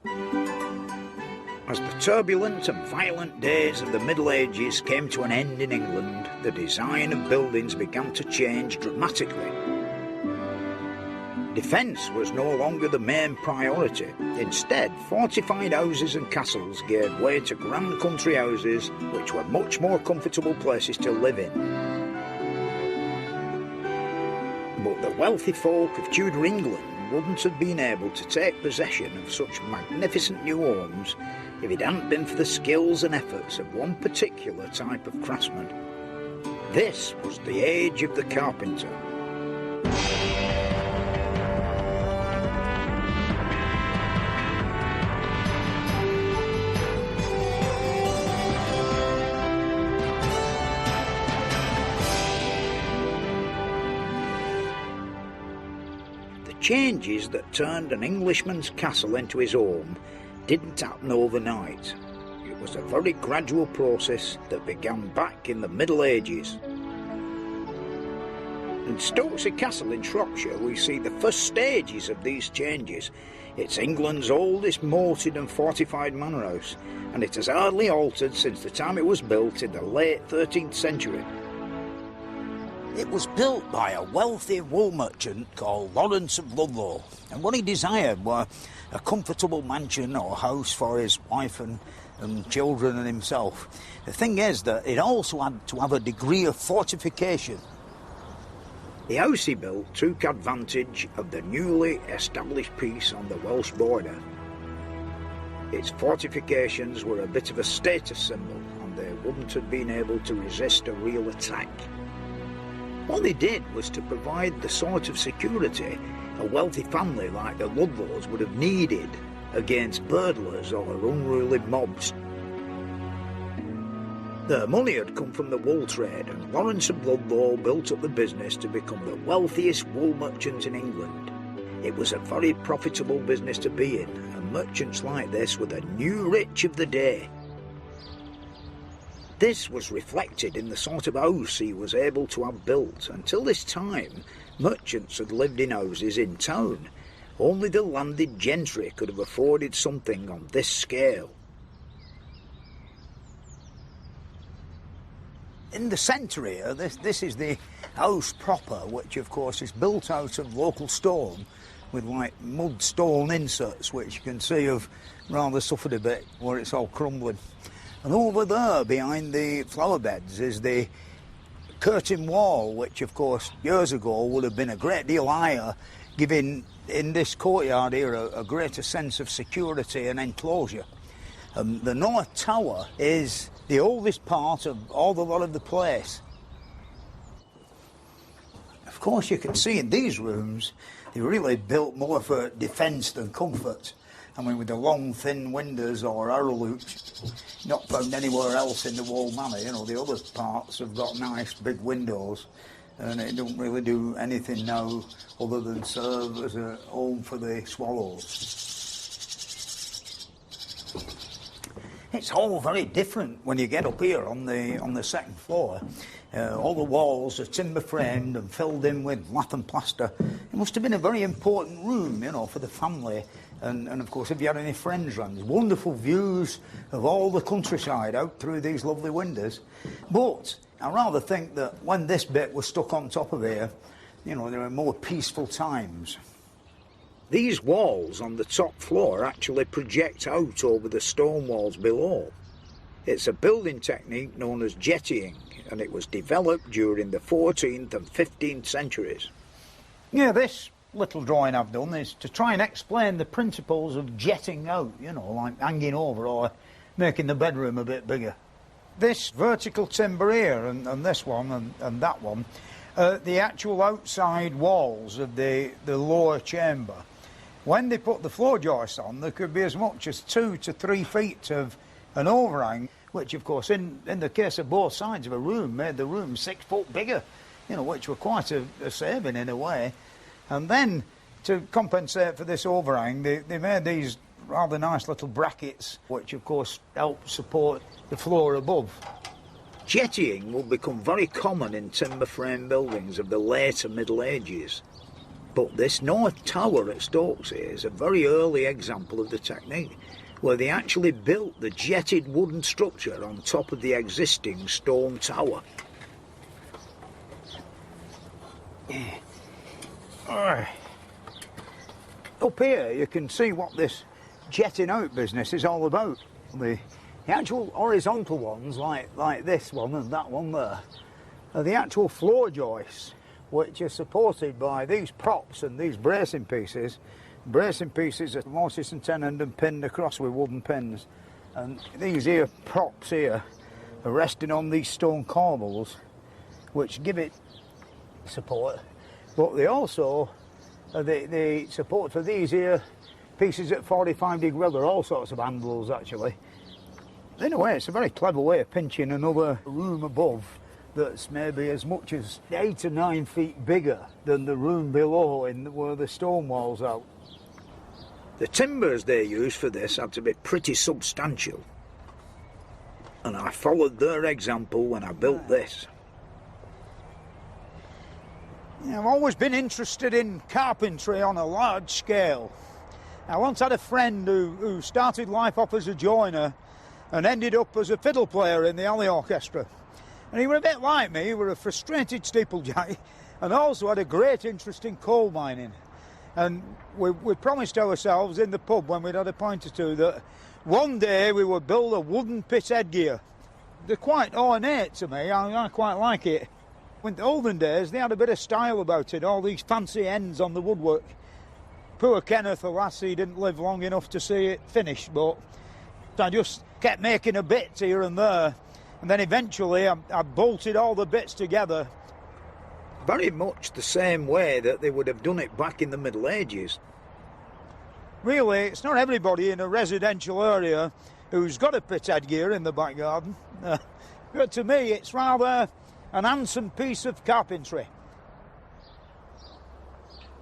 As the turbulent and violent days of the Middle Ages came to an end in England, the design of buildings began to change dramatically. Defence was no longer the main priority. Instead, fortified houses and castles gave way to grand country houses, which were much more comfortable places to live in. But the wealthy folk of Tudor England wouldn't have been able to take possession of such magnificent new homes if it hadn't been for the skills and efforts of one particular type of craftsman. This was the age of the carpenter. Changes that turned an Englishman's castle into his home didn't happen overnight. It was a very gradual process that began back in the Middle Ages. In Stokesey Castle in Shropshire, we see the first stages of these changes. It's England's oldest moated and fortified manor house, and it has hardly altered since the time it was built in the late 13th century. It was built by a wealthy wool merchant called Lawrence of Ludlow, and what he desired were a comfortable mansion or house for his wife and children and himself. The thing is that it also had to have a degree of fortification. The house he built took advantage of the newly established peace on the Welsh border. Its fortifications were a bit of a status symbol, and they wouldn't have been able to resist a real attack. What they did was to provide the sort of security a wealthy family like the Ludlows would have needed against burglars or unruly mobs. Their money had come from the wool trade, and Lawrence of Ludlow built up the business to become the wealthiest wool merchant in England. It was a very profitable business to be in, and merchants like this were the new rich of the day. This was reflected in the sort of house he was able to have built. Until this time, merchants had lived in houses in town. Only the landed gentry could have afforded something on this scale. In the centre here, this is the house proper, which of course is built out of local stone with like mud stone inserts, which you can see have rather suffered a bit where it's all crumbling. And over there, behind the flower beds, is the curtain wall, which, of course, years ago would have been a great deal higher, giving, in this courtyard here, a greater sense of security and enclosure. The North Tower is the oldest part of all the lot of the place. Of course, you can see in these rooms, they really built more for defence than comfort. I mean, with the long, thin windows or arrowloops, not found anywhere else in the wall manor. You know, the other parts have got nice big windows, and it don't really do anything now other than serve as a home for the swallows. It's all very different when you get up here on the second floor. All the walls are timber framed and filled in with lath and plaster. It must have been a very important room, you know, for the family. And of course, if you had any friends round, wonderful views of all the countryside out through these lovely windows. But I rather think that when this bit was stuck on top of here, you know, there were more peaceful times. These walls on the top floor actually project out over the stone walls below. It's a building technique known as jettying, and it was developed during the 14th and 15th centuries. Yeah, this little drawing I've done is to try and explain the principles of jetting out, you know, like hanging over or making the bedroom a bit bigger. This vertical timber here and this one and that one, the actual outside walls of the lower chamber. When they put the floor joists on, there could be as much as 2 to 3 feet of an overhang, which of course in the case of both sides of a room made the room 6 foot bigger, you know, which were quite a saving in a way. And then, to compensate for this overhang, they made these rather nice little brackets, which of course help support the floor above. Jettying will become very common in timber frame buildings of the later Middle Ages. But this north tower at Stokesey is a very early example of the technique, where they actually built the jetted wooden structure on top of the existing stone tower. Up here you can see what this jetting out business is all about. The actual horizontal ones, like this one and that one there, are the actual floor joists, which are supported by these props and these bracing pieces. Bracing pieces are mortise and tenon and pinned across with wooden pins. And these here props here are resting on these stone corbels, which give it support. But they also, the support for these here pieces at 45 degree, there are all sorts of handles actually. In a way, it's a very clever way of pinching another room above that's maybe as much as 8 or 9 feet bigger than the room below where the stone wall's out. The timbers they used for this had to be pretty substantial, and I followed their example when I built this. I've always been interested in carpentry on a large scale. I once had a friend who started life off as a joiner and ended up as a fiddle player in the alley orchestra. And he was a bit like me. He was a frustrated steeplejack and also had a great interest in coal mining. And we promised ourselves in the pub when we'd had a pint or two that one day we would build a wooden pit headgear. They're quite ornate to me. I quite like it. In the olden days, they had a bit of style about it, all these fancy ends on the woodwork. Poor Kenneth, the lassie, didn't live long enough to see it finished, but I just kept making a bit here and there, and then eventually I bolted all the bits together. Very much the same way that they would have done it back in the Middle Ages. Really, it's not everybody in a residential area who's got a pit headgear in the back garden. But to me, it's rather an handsome piece of carpentry.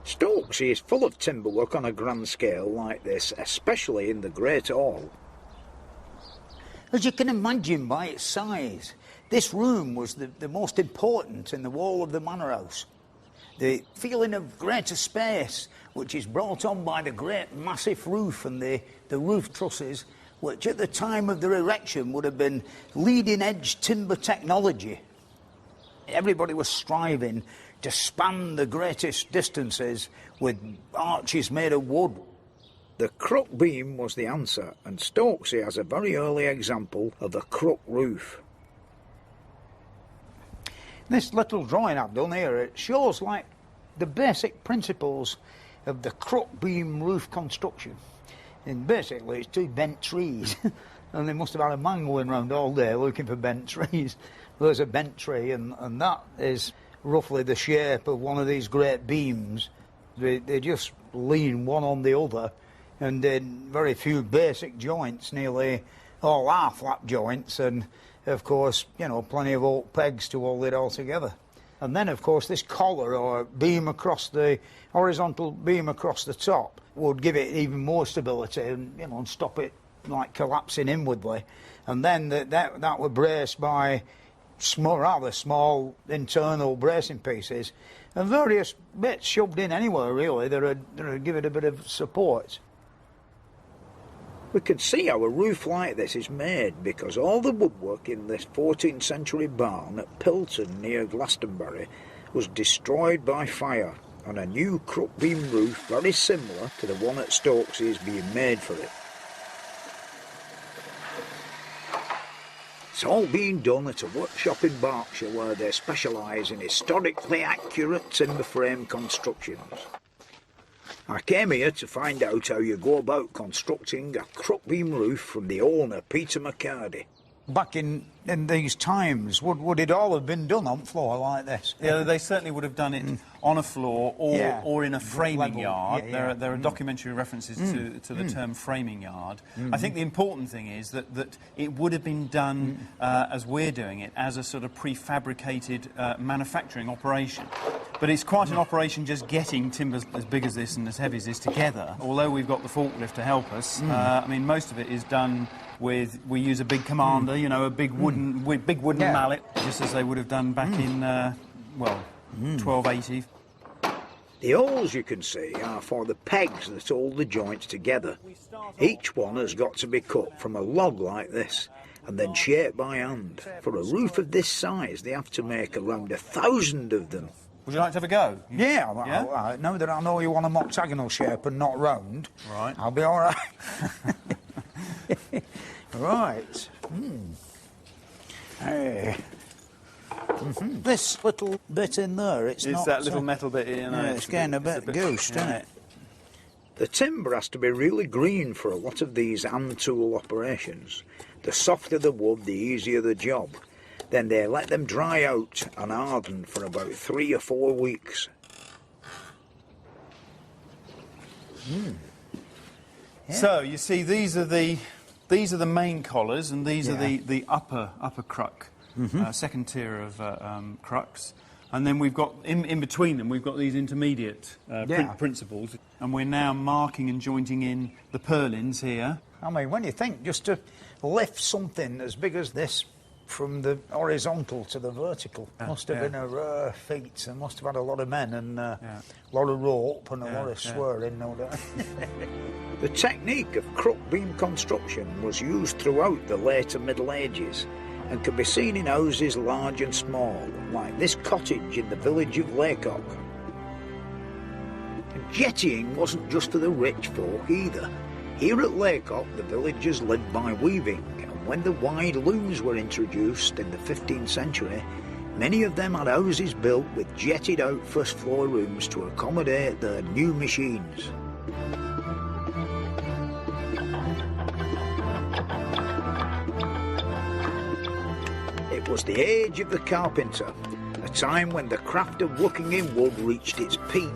Stokesey is full of timber work on a grand scale like this, especially in the Great Hall. As you can imagine by its size, this room was the most important in the wall of the manor house. The feeling of greater space, which is brought on by the great massive roof and the roof trusses, which at the time of their erection would have been leading-edge timber technology. Everybody was striving to span the greatest distances with arches made of wood. The crook beam was the answer, and Stokesey has a very early example of a crook roof. This little drawing I've done here, it shows like the basic principles of the crook beam roof construction. And basically it's two bent trees, and they must have had a man going round all day looking for bent trees. There's a bent tree, and that is roughly the shape of one of these great beams. They just lean one on the other, and in very few basic joints, nearly all are flat joints, and of course, you know, plenty of oak pegs to hold it all together. And then, of course, this collar or beam across the horizontal beam across the top would give it even more stability and, you know, and stop it like collapsing inwardly. And then that were braced by rather small internal bracing pieces and various bits shoved in anywhere really that would give it a bit of support. We can see how a roof like this is made because all the woodwork in this 14th century barn at Pilton near Glastonbury was destroyed by fire, and a new crook beam roof very similar to the one at Stokesey is being made for it. It's all being done at a workshop in Berkshire where they specialise in historically accurate timber frame constructions. I came here to find out how you go about constructing a crook beam roof from the owner, Peter McCarty. Back in these times, would it all have been done on floor like this? Yeah, they certainly would have done it on a floor or in a framing yard. Yeah. There are documentary references to the term framing yard. I think the important thing is that it would have been done as we're doing it, as a sort of prefabricated manufacturing operation. But it's quite an operation just getting timbers as big as this and as heavy as this together. Although we've got the forklift to help us, I mean, most of it is done we use a big commander, you know, a big wooden mallet, just as they would have done back in, 1280. The holes you can see are for the pegs that hold the joints together. Each one has got to be cut from a log like this and then shaped by hand. For a roof of this size, they have to make around 1,000 of them. Would you like to have a go? Yeah? Now that I know you want a octagonal shape and not round, right, I'll be all right. Right. Hey. This little bit in there, it's not... that little metal bit, you know... Yeah, it's getting a bit goosed, isn't it? The timber has to be really green for a lot of these hand tool operations. The softer the wood, the easier the job. Then they let them dry out and harden for about 3 or 4 weeks. Yeah. So you see, these are the main collars, and these are the upper cruck, second tier of crucks, and then we've got in between them we've got these intermediate principles, and we're now marking and jointing in the purlins here. I mean, when you think just to lift something as big as this from the horizontal to the vertical must have been a rare feat, and must have had a lot of men and a lot of rope and a lot of swearing, no doubt. The technique of cruck beam construction was used throughout the later Middle Ages and can be seen in houses large and small, like this cottage in the village of Laycock. And jettying wasn't just for the rich folk either. Here at Laycock, the villagers lived by weaving, and when the wide looms were introduced in the 15th century, many of them had houses built with jetted out first floor rooms to accommodate their new machines. It was the age of the carpenter, a time when the craft of working in wood reached its peak.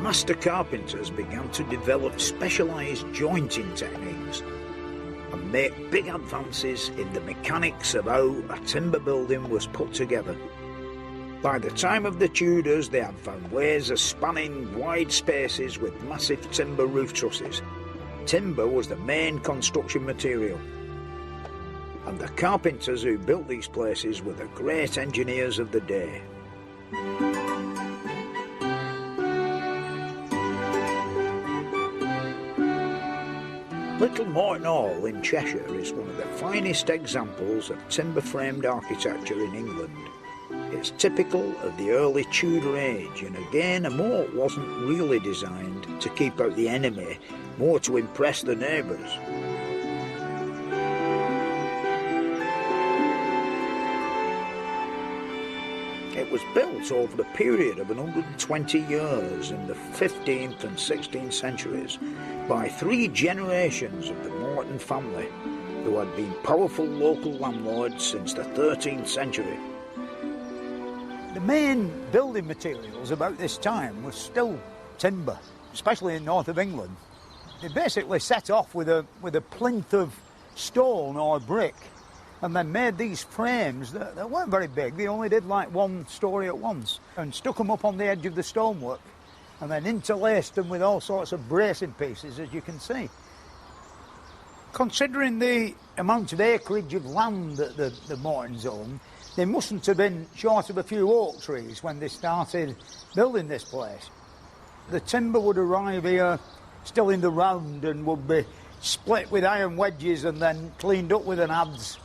Master carpenters began to develop specialised jointing techniques and make big advances in the mechanics of how a timber building was put together. By the time of the Tudors, they had found ways of spanning wide spaces with massive timber roof trusses. Timber was the main construction material, and the carpenters who built these places were the great engineers of the day. Little Moreton Hall in Cheshire is one of the finest examples of timber-framed architecture in England. It's typical of the early Tudor age, and again a moat wasn't really designed to keep out the enemy, more to impress the neighbours. It was built over a period of 120 years in the 15th and 16th centuries by 3 generations of the Moreton family, who had been powerful local landlords since the 13th century. The main building materials about this time were still timber, especially in north of England. They basically set off with a plinth of stone or brick, and then made these frames that weren't very big. They only did like 1 story at once, and stuck them up on the edge of the stonework, and then interlaced them with all sorts of bracing pieces, as you can see. Considering the amount of acreage of land that the Moretons owned, they mustn't have been short of a few oak trees when they started building this place. The timber would arrive here still in the round and would be split with iron wedges and then cleaned up with an adze.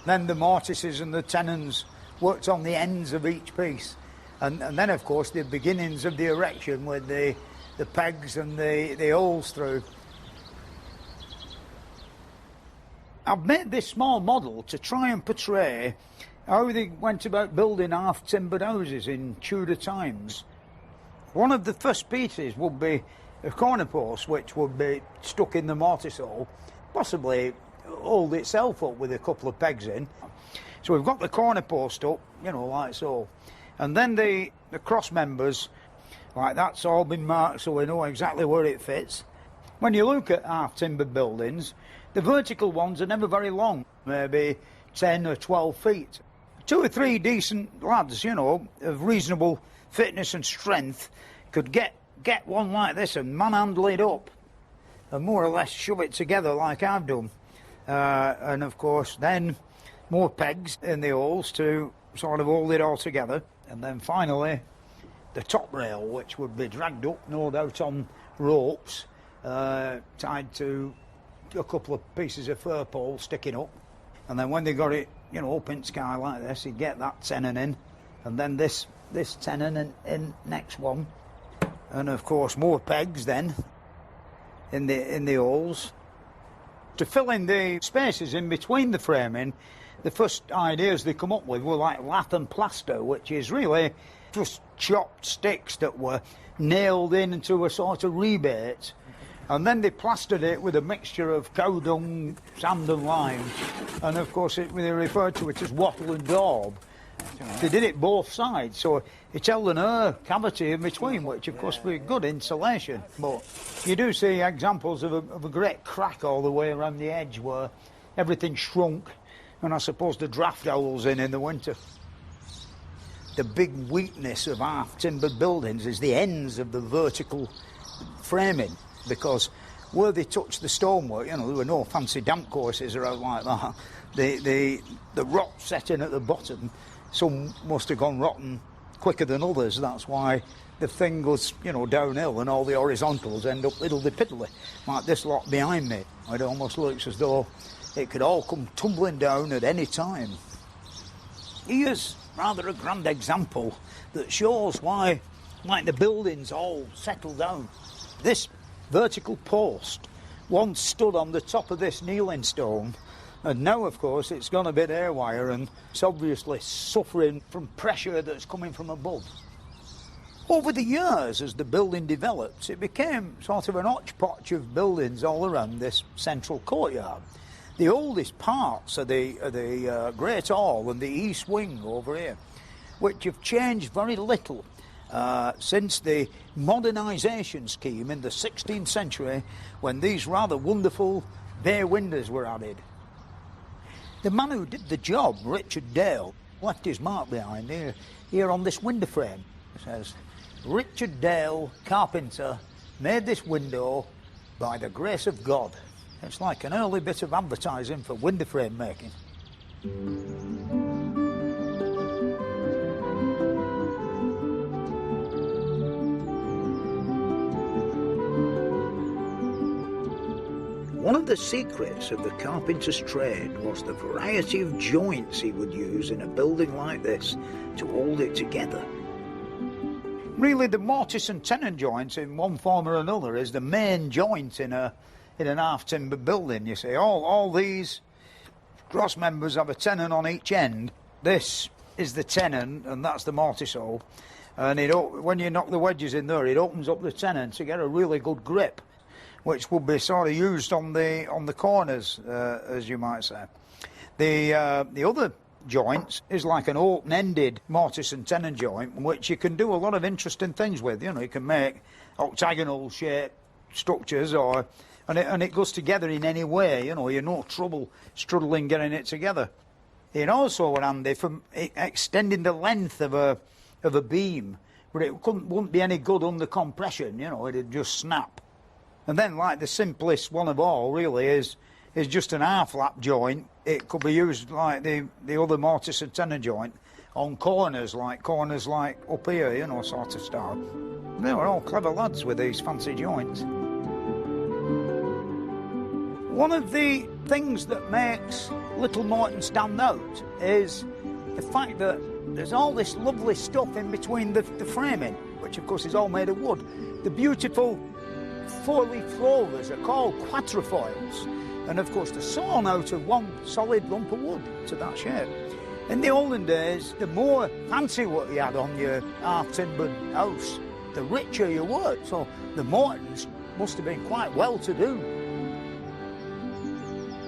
Then the mortises and the tenons worked on the ends of each piece. And then, of course, the beginnings of the erection with the pegs and the holes through. I've made this small model to try and portray how they went about building half-timbered houses in Tudor times. One of the first pieces would be a corner post, which would be stuck in the mortise hole, possibly hold itself up with a couple of pegs in. So we've got the corner post up, you know, like so. And then the cross members, like that's all been marked so we know exactly where it fits. When you look at half-timbered buildings, the vertical ones are never very long, maybe 10 or 12 feet. 2 or 3 decent lads, you know, of reasonable fitness and strength could get one like this and manhandle it up and more or less shove it together like I've done. And of course then more pegs in the holes to sort of hold it all together, and then finally the top rail, which would be dragged up, no doubt, on ropes, tied to a couple of pieces of fir pole sticking up. And then when they got it, you know, up in the sky like this, you'd get that tenon in, and then this tenon in next one, and of course more pegs then in the holes to fill in the spaces in between the framing. The first ideas they come up with were like lath and plaster, which is really just chopped sticks that were nailed into a sort of rebate, and then they plastered it with a mixture of cow dung, sand and lime, and of course they referred to it as wattle and daub. They did it both sides, so it held an air cavity in between, which of course would be good insulation. But you do see examples of a great crack all the way around the edge where everything shrunk, and I suppose the draft owls in the winter. The big weakness of half-timbered buildings is the ends of the vertical framing, because where they touch the stonework, you know, there were no fancy damp courses or out like that. The rot set in at the bottom, some must have gone rotten quicker than others. That's why the thing goes, you know, downhill, and all the horizontals end up piddly, like this lot behind me. It almost looks as though it could all come tumbling down at any time. Here's rather a grand example that shows why, like, the buildings all settle down. This vertical post once stood on the top of this kneeling stone, and now of course it's gone a bit airwire and it's obviously suffering from pressure that's coming from above. Over the years, as the building developed, it became sort of an hodgepodge of buildings all around this central courtyard. The oldest parts are the Great Hall and the East Wing over here, which have changed very little since the modernisation scheme in the 16th century, when these rather wonderful bay windows were added. The man who did the job, Richard Dale, left his mark behind here on this window frame. It says, "Richard Dale, carpenter, made this window by the grace of God." It's like an early bit of advertising for window frame making. One of the secrets of the carpenter's trade was the variety of joints he would use in a building like this to hold it together. Really, the mortise and tenon joint in one form or another is the main joint in an half-timber building, you see. All these cross members have a tenon on each end. This is the tenon, and that's the mortise hole. And when you knock the wedges in there, it opens up the tenon to get a really good grip, which would be sort of used on the corners, as you might say. The other joints is like an open-ended mortise and tenon joint, which you can do a lot of interesting things with. You know, you can make octagonal-shaped structures, and it goes together in any way. You know, you're no trouble struggling getting it together. It also were handy for extending the length of a beam, but it wouldn't be any good under compression. You know, it'd just snap. And then, like, the simplest one of all, really, is just an half-lap joint. It could be used like the other mortise and tenon joint on corners like up here, you know, sort of style. They were all clever lads with these fancy joints. One of the things that makes Little Moreton stand out is the fact that there's all this lovely stuff in between the framing, which of course is all made of wood. The beautiful four-leaf clovers are called quatrefoils, and of course they're sawn out of one solid lump of wood to that shape. In the olden days, the more fancy what you had on your half-timbered house, the richer you were, so the Moretons must have been quite well-to-do.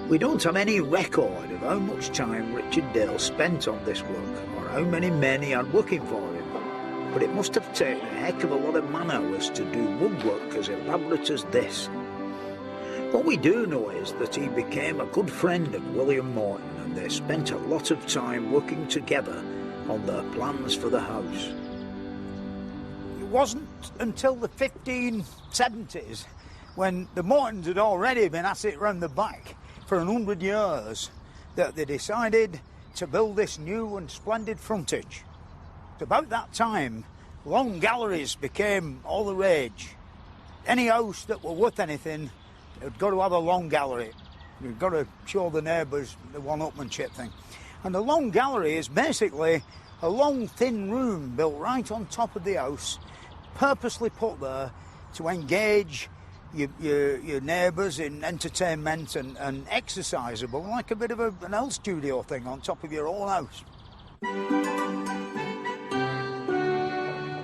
We don't have any record of how much time Richard Dale spent on this work, or how many men he had working for him. But it must have taken a heck of a lot of man-hours to do woodwork as elaborate as this. What we do know is that he became a good friend of William Moreton, and they spent a lot of time working together on their plans for the house. It wasn't until the 1570s, when the Moretons had already been at it round the back for 100 years, that they decided to build this new and splendid frontage. About that time, long galleries became all the rage. Any house that were worth anything had got to have a long gallery. You've got to show the neighbours the one-upmanship thing. And the long gallery is basically a long, thin room built right on top of the house, purposely put there to engage your neighbours in entertainment and exercisable, like a bit of an L studio thing on top of your own house.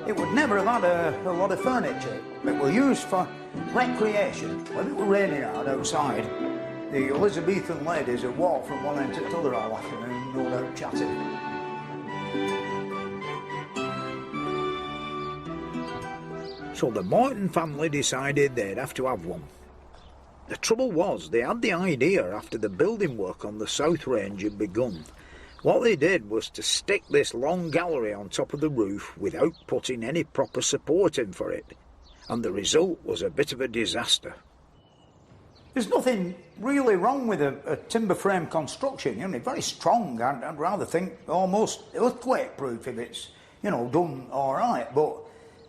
It would never have had a lot of furniture. It was used for recreation. When it was raining hard outside, the Elizabethan ladies would walk from one end to the other all afternoon, no doubt chatting. So the Moreton family decided they'd have to have one. The trouble was, they had the idea after the building work on the South Range had begun. What they did was to stick this long gallery on top of the roof without putting any proper support in for it. And the result was a bit of a disaster. There's nothing really wrong with a timber frame construction. You know, it's very strong. I'd rather think almost earthquake-proof if it's, you know, done all right, but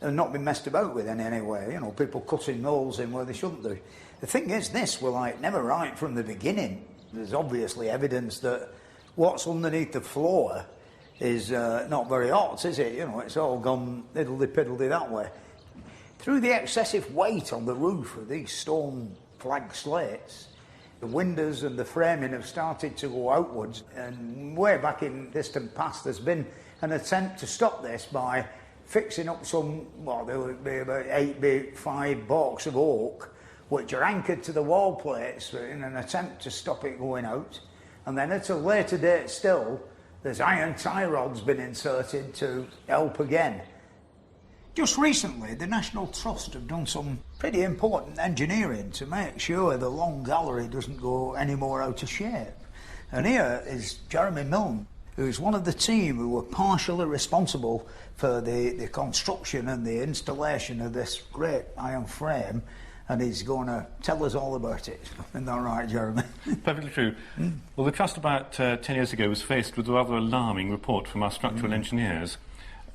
not been messed about with in any way. You know, people cutting holes in where they shouldn't do. The thing is, this were like never right from the beginning. There's obviously evidence that what's underneath the floor is not very hot, is it? You know, it's all gone diddly-piddly that way. Through the excessive weight on the roof of these stone flag slates, the windows and the framing have started to go outwards, and way back in distant past there's been an attempt to stop this by fixing up some, well, there would be about 8x5 balks of oak, which are anchored to the wall plates in an attempt to stop it going out. And then at a later date still, there's iron tie rods been inserted to help again. Just recently, the National Trust have done some pretty important engineering to make sure the long gallery doesn't go any more out of shape. And here is Jeremy Milne, who's one of the team who were partially responsible for the construction and the installation of this great iron frame, and he's going to tell us all about it. Isn't that right, Jeremy? Perfectly true. Well, the Trust about 10 years ago was faced with a rather alarming report from our structural engineers,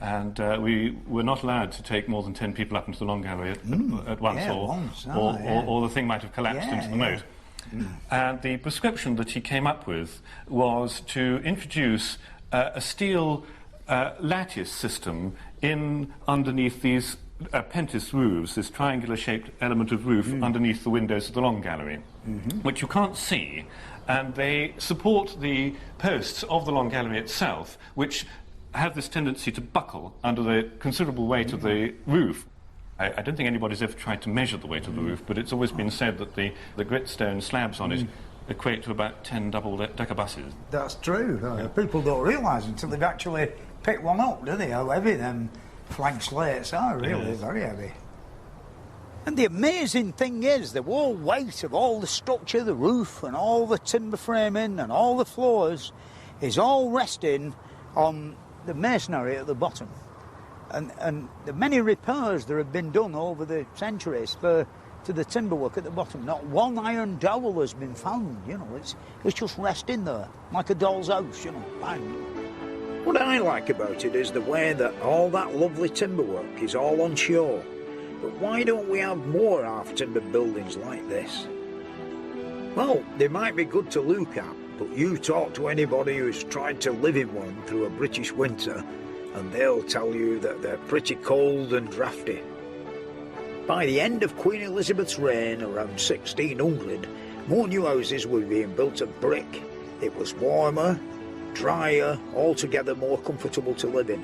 and we were not allowed to take more than 10 people up into the long gallery at once, or the thing might have collapsed into the moat. And the prescription that he came up with was to introduce a steel lattice system in underneath these appentis roofs, this triangular-shaped element of roof underneath the windows of the long gallery, which you can't see, and they support the posts of the long gallery itself, which have this tendency to buckle under the considerable weight of the roof. I don't think anybody's ever tried to measure the weight of the roof, but it's always been said that the gritstone slabs on it equate to about 10 double-decker buses. That's true. People don't realise until they've actually picked one up, do they, how heavy them flag slates are, really, very heavy. And the amazing thing is, the whole weight of all the structure, the roof and all the timber framing and all the floors is all resting on the masonry at the bottom. And the many repairs that have been done over the centuries to the timber work at the bottom, not one iron dowel has been found, you know, it's just resting there, like a doll's house, you know, bang. What I like about it is the way that all that lovely timber work is all on shore. But why don't we have more half-timber buildings like this? Well, they might be good to look at, but you talk to anybody who's tried to live in one through a British winter, and they'll tell you that they're pretty cold and drafty. By the end of Queen Elizabeth's reign, around 1600, more new houses were being built of brick. It was warmer, drier, altogether more comfortable to live in.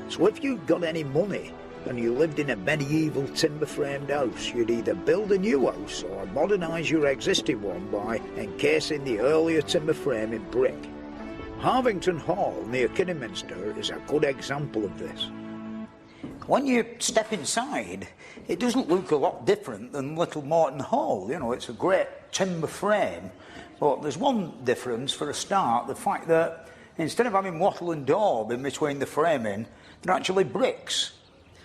So if you'd got any money and you lived in a medieval timber-framed house, you'd either build a new house or modernise your existing one by encasing the earlier timber frame in brick. Harvington Hall near Kidderminster is a good example of this. When you step inside, it doesn't look a lot different than Little Moreton Hall. You know, it's a great timber frame, but there's one difference for a start, the fact that instead of having wattle and daub in between the framing, they're actually bricks.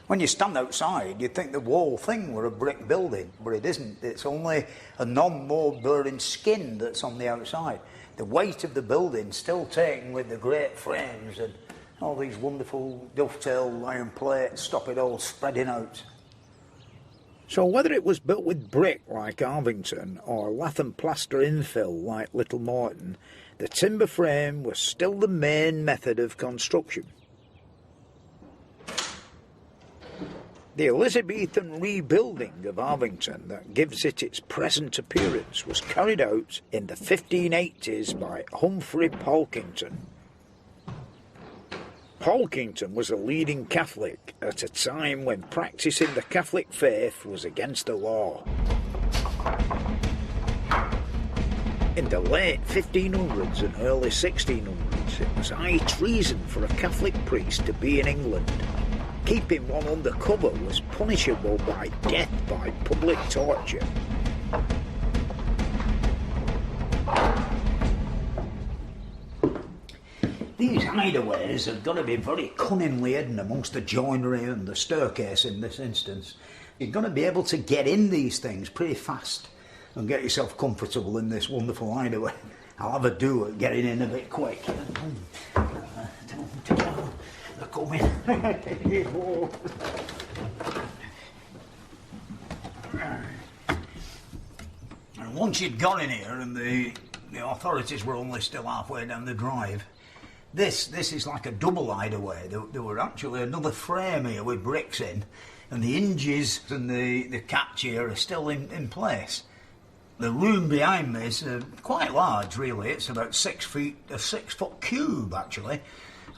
When you stand outside, you'd think the whole thing were a brick building, but it isn't. It's only a non-mould bearing skin that's on the outside. the weight of the building still taken with the great frames and all these wonderful dovetail iron plates stop it all spreading out. So whether it was built with brick like Harvington or lath and plaster infill like Little Moreton, the timber frame was still the main method of construction. The Elizabethan rebuilding of Harvington that gives it its present appearance was carried out in the 1580s by Humphrey Polkington. Polkington was a leading Catholic at a time when practising the Catholic faith was against the law. In the late 1500s and early 1600s, it was high treason for a Catholic priest to be in England. Keeping one undercover was punishable by death by public torture. These hideaways have got to be very cunningly hidden amongst the joinery and the staircase in this instance. You're going to be able to get in these things pretty fast and get yourself comfortable in this wonderful hideaway. I'll have a do at getting in a bit quick. They're coming. And once you'd got in here and the authorities were only still halfway down the drive, this is like a double hideaway. There were actually another frame here with bricks in, and the hinges and the catch here are still in place. The room behind me is quite large, really. It's about 6 feet, a 6 foot cube, actually.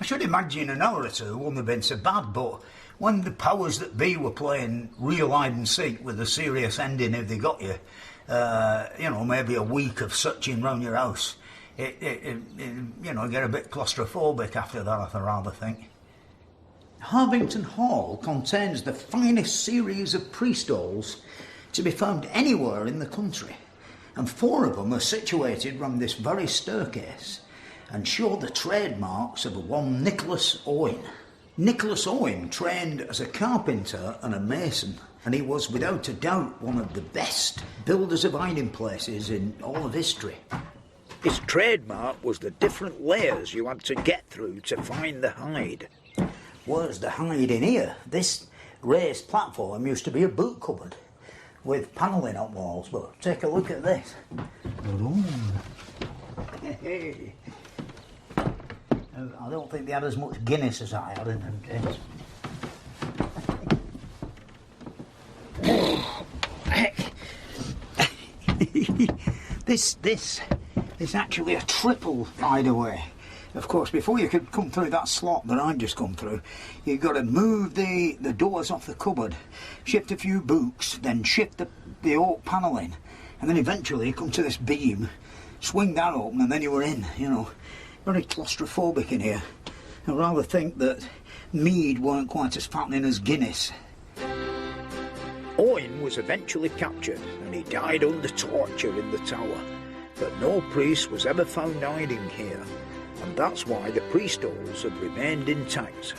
I should imagine an hour or two wouldn't have been so bad, but when the powers that be were playing real hide and seek with a serious ending if they got you, you know, maybe a week of searching round your house, it you know, get a bit claustrophobic after that, I rather think. Harvington Hall contains the finest series of priest halls to be found anywhere in the country, and 4 of them are situated round this very staircase and show the trademarks of one Nicholas Owen. Nicholas Owen trained as a carpenter and a mason, and he was without a doubt one of the best builders of hiding places in all of history. His trademark was the different layers you had to get through to find the hide. Where's the hide in here? This raised platform used to be a boot cupboard with panelling on walls, but take a look at this. Hey. I don't think they had as much Guinness as I had in them days. This is actually a triple hideaway. Of course, before you could come through that slot that I've just come through, you've got to move the doors off the cupboard, shift a few books, then shift the oak panelling, and then eventually you come to this beam, swing that open, and then you were in, you know. Very claustrophobic in here. I rather think that mead weren't quite as fattening as Guinness. Owen was eventually captured and he died under torture in the tower, but no priest was ever found hiding here, and that's why the priest halls have remained intact.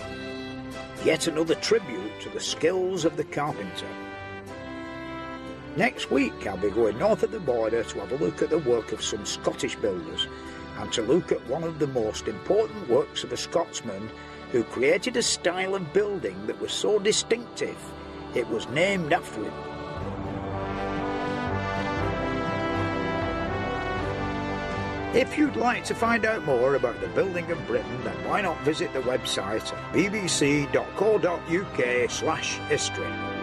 Yet another tribute to the skills of the carpenter. Next week I'll be going north of the border to have a look at the work of some Scottish builders, and to look at one of the most important works of a Scotsman who created a style of building that was so distinctive it was named after him. If you'd like to find out more about the building of Britain, then why not visit the website at bbc.co.uk/history.